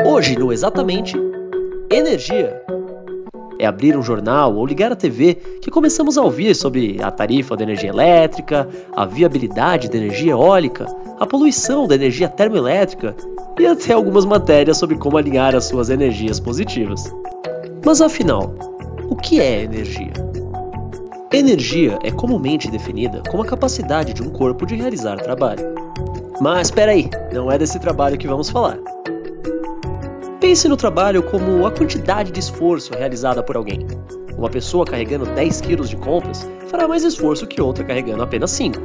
Hoje, no Exatamente, energia. É abrir um jornal ou ligar a TV que começamos a ouvir sobre a tarifa da energia elétrica, a viabilidade da energia eólica, a poluição da energia termoelétrica e até algumas matérias sobre como alinhar as suas energias positivas. Mas afinal, o que é energia? Energia é comumente definida como a capacidade de um corpo de realizar trabalho. Mas espera aí, não é desse trabalho que vamos falar. Pense no trabalho como a quantidade de esforço realizada por alguém. Uma pessoa carregando 10 kg de compras fará mais esforço que outra carregando apenas 5.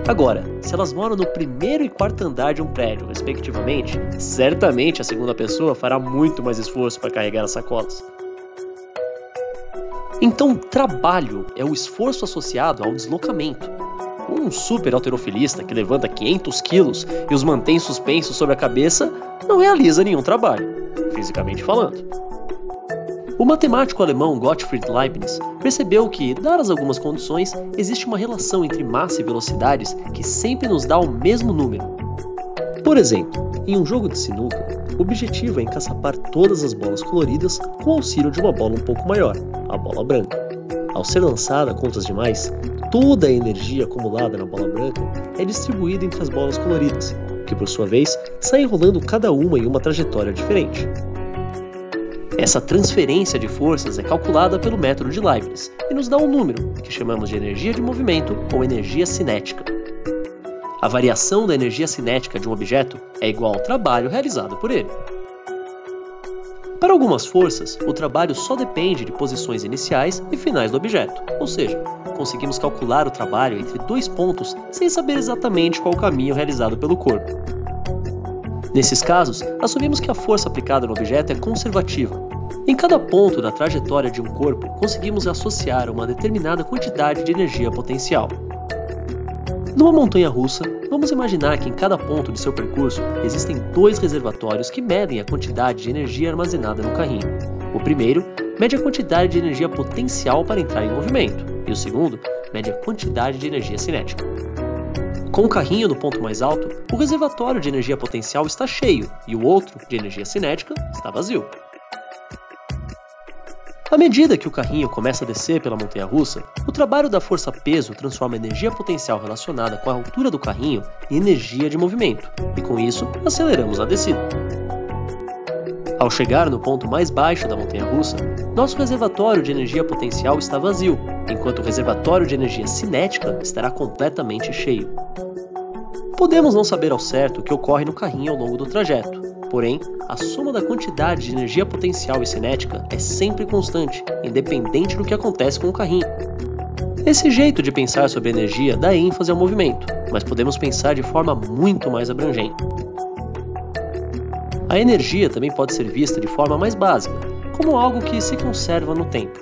Agora, se elas moram no primeiro e quarto andar de um prédio, respectivamente, certamente a segunda pessoa fará muito mais esforço para carregar as sacolas. Então, trabalho é o esforço associado ao deslocamento. Um super halterofilista que levanta 500 quilos e os mantém suspensos sobre a cabeça não realiza nenhum trabalho, fisicamente falando. O matemático alemão Gottfried Leibniz percebeu que, dadas algumas condições, existe uma relação entre massa e velocidades que sempre nos dá o mesmo número. Por exemplo, em um jogo de sinuca, o objetivo é encaçapar todas as bolas coloridas com o auxílio de uma bola um pouco maior, a bola branca. Ao ser lançada contra as demais, toda a energia acumulada na bola branca é distribuída entre as bolas coloridas, que por sua vez saem rolando cada uma em uma trajetória diferente. Essa transferência de forças é calculada pelo método de Leibniz e nos dá um número, que chamamos de energia de movimento ou energia cinética. A variação da energia cinética de um objeto é igual ao trabalho realizado por ele. Para algumas forças, o trabalho só depende de posições iniciais e finais do objeto, ou seja, conseguimos calcular o trabalho entre dois pontos sem saber exatamente qual o caminho realizado pelo corpo. Nesses casos, assumimos que a força aplicada no objeto é conservativa. Em cada ponto da trajetória de um corpo, conseguimos associar uma determinada quantidade de energia potencial. Numa montanha-russa, vamos imaginar que em cada ponto de seu percurso existem dois reservatórios que medem a quantidade de energia armazenada no carrinho. O primeiro mede a quantidade de energia potencial para entrar em movimento, e o segundo mede a quantidade de energia cinética. Com o carrinho no ponto mais alto, o reservatório de energia potencial está cheio e o outro, de energia cinética, está vazio. À medida que o carrinho começa a descer pela montanha-russa, o trabalho da força-peso transforma a energia potencial relacionada com a altura do carrinho em energia de movimento, e com isso, aceleramos a descida. Ao chegar no ponto mais baixo da montanha-russa, nosso reservatório de energia potencial está vazio, enquanto o reservatório de energia cinética estará completamente cheio. Podemos não saber ao certo o que ocorre no carrinho ao longo do trajeto, porém, a soma da quantidade de energia potencial e cinética é sempre constante, independente do que acontece com o carrinho. Esse jeito de pensar sobre energia dá ênfase ao movimento, mas podemos pensar de forma muito mais abrangente. A energia também pode ser vista de forma mais básica, como algo que se conserva no tempo.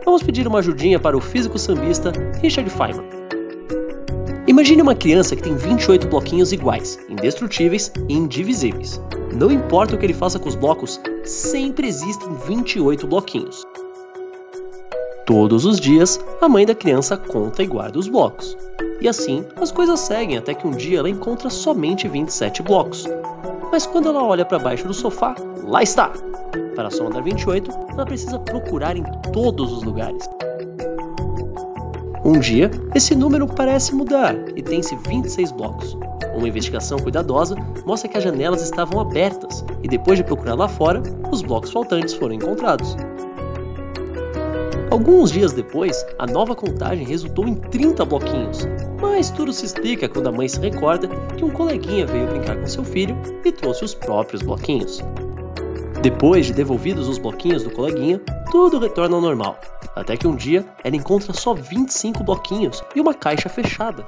Vamos pedir uma ajudinha para o físico sambista Richard Feynman. Imagine uma criança que tem 28 bloquinhos iguais, indestrutíveis e indivisíveis. Não importa o que ele faça com os blocos, sempre existem 28 bloquinhos. Todos os dias, a mãe da criança conta e guarda os blocos. E assim, as coisas seguem até que um dia ela encontra somente 27 blocos. Mas quando ela olha para baixo do sofá, lá está! Para só andar 28, ela precisa procurar em todos os lugares. Um dia, esse número parece mudar e tem-se 26 blocos. Uma investigação cuidadosa mostra que as janelas estavam abertas e depois de procurar lá fora, os blocos faltantes foram encontrados. Alguns dias depois, a nova contagem resultou em 30 bloquinhos, mas tudo se explica quando a mãe se recorda que um coleguinha veio brincar com seu filho e trouxe os próprios bloquinhos. Depois de devolvidos os bloquinhos do coleguinha, tudo retorna ao normal, até que um dia ela encontra só 25 bloquinhos e uma caixa fechada.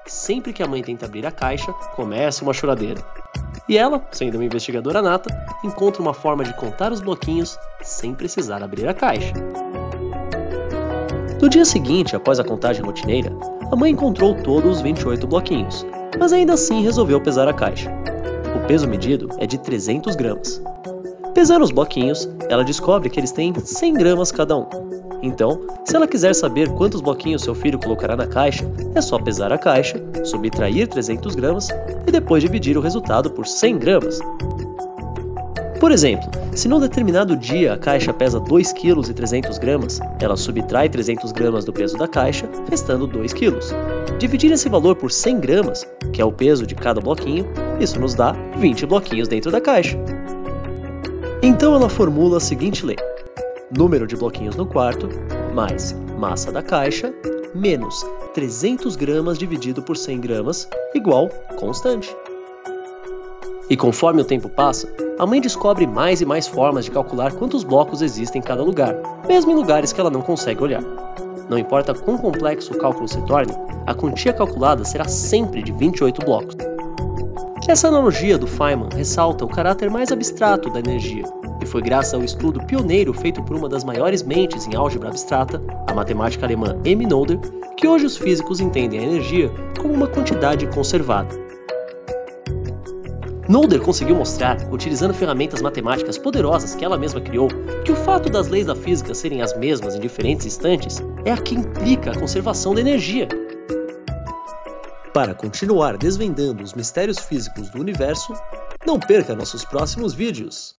Sempre que a mãe tenta abrir a caixa, começa uma choradeira. E ela, sendo uma investigadora nata, encontra uma forma de contar os bloquinhos sem precisar abrir a caixa. No dia seguinte, após a contagem rotineira, a mãe encontrou todos os 28 bloquinhos, mas ainda assim resolveu pesar a caixa. O peso medido é de 300 gramas. Pesando os bloquinhos, ela descobre que eles têm 100 gramas cada um. Então, se ela quiser saber quantos bloquinhos seu filho colocará na caixa, é só pesar a caixa, subtrair 300 gramas e depois dividir o resultado por 100 gramas. Por exemplo, se num determinado dia a caixa pesa 2,3 kg, ela subtrai 300 gramas do peso da caixa, restando 2 kg. Dividir esse valor por 100 gramas, que é o peso de cada bloquinho, isso nos dá 20 bloquinhos dentro da caixa. Então ela formula a seguinte lei: número de bloquinhos no quarto, mais massa da caixa, menos 300 gramas dividido por 100 gramas, igual constante. E conforme o tempo passa, a mãe descobre mais e mais formas de calcular quantos blocos existem em cada lugar, mesmo em lugares que ela não consegue olhar. Não importa quão complexo o cálculo se torne, a quantia calculada será sempre de 28 blocos. Essa analogia do Feynman ressalta o caráter mais abstrato da energia, e foi graças ao estudo pioneiro feito por uma das maiores mentes em álgebra abstrata, a matemática alemã M. Noether, que hoje os físicos entendem a energia como uma quantidade conservada. Noether conseguiu mostrar, utilizando ferramentas matemáticas poderosas que ela mesma criou, que o fato das leis da física serem as mesmas em diferentes instantes é a que implica a conservação da energia. Para continuar desvendando os mistérios físicos do universo, não perca nossos próximos vídeos!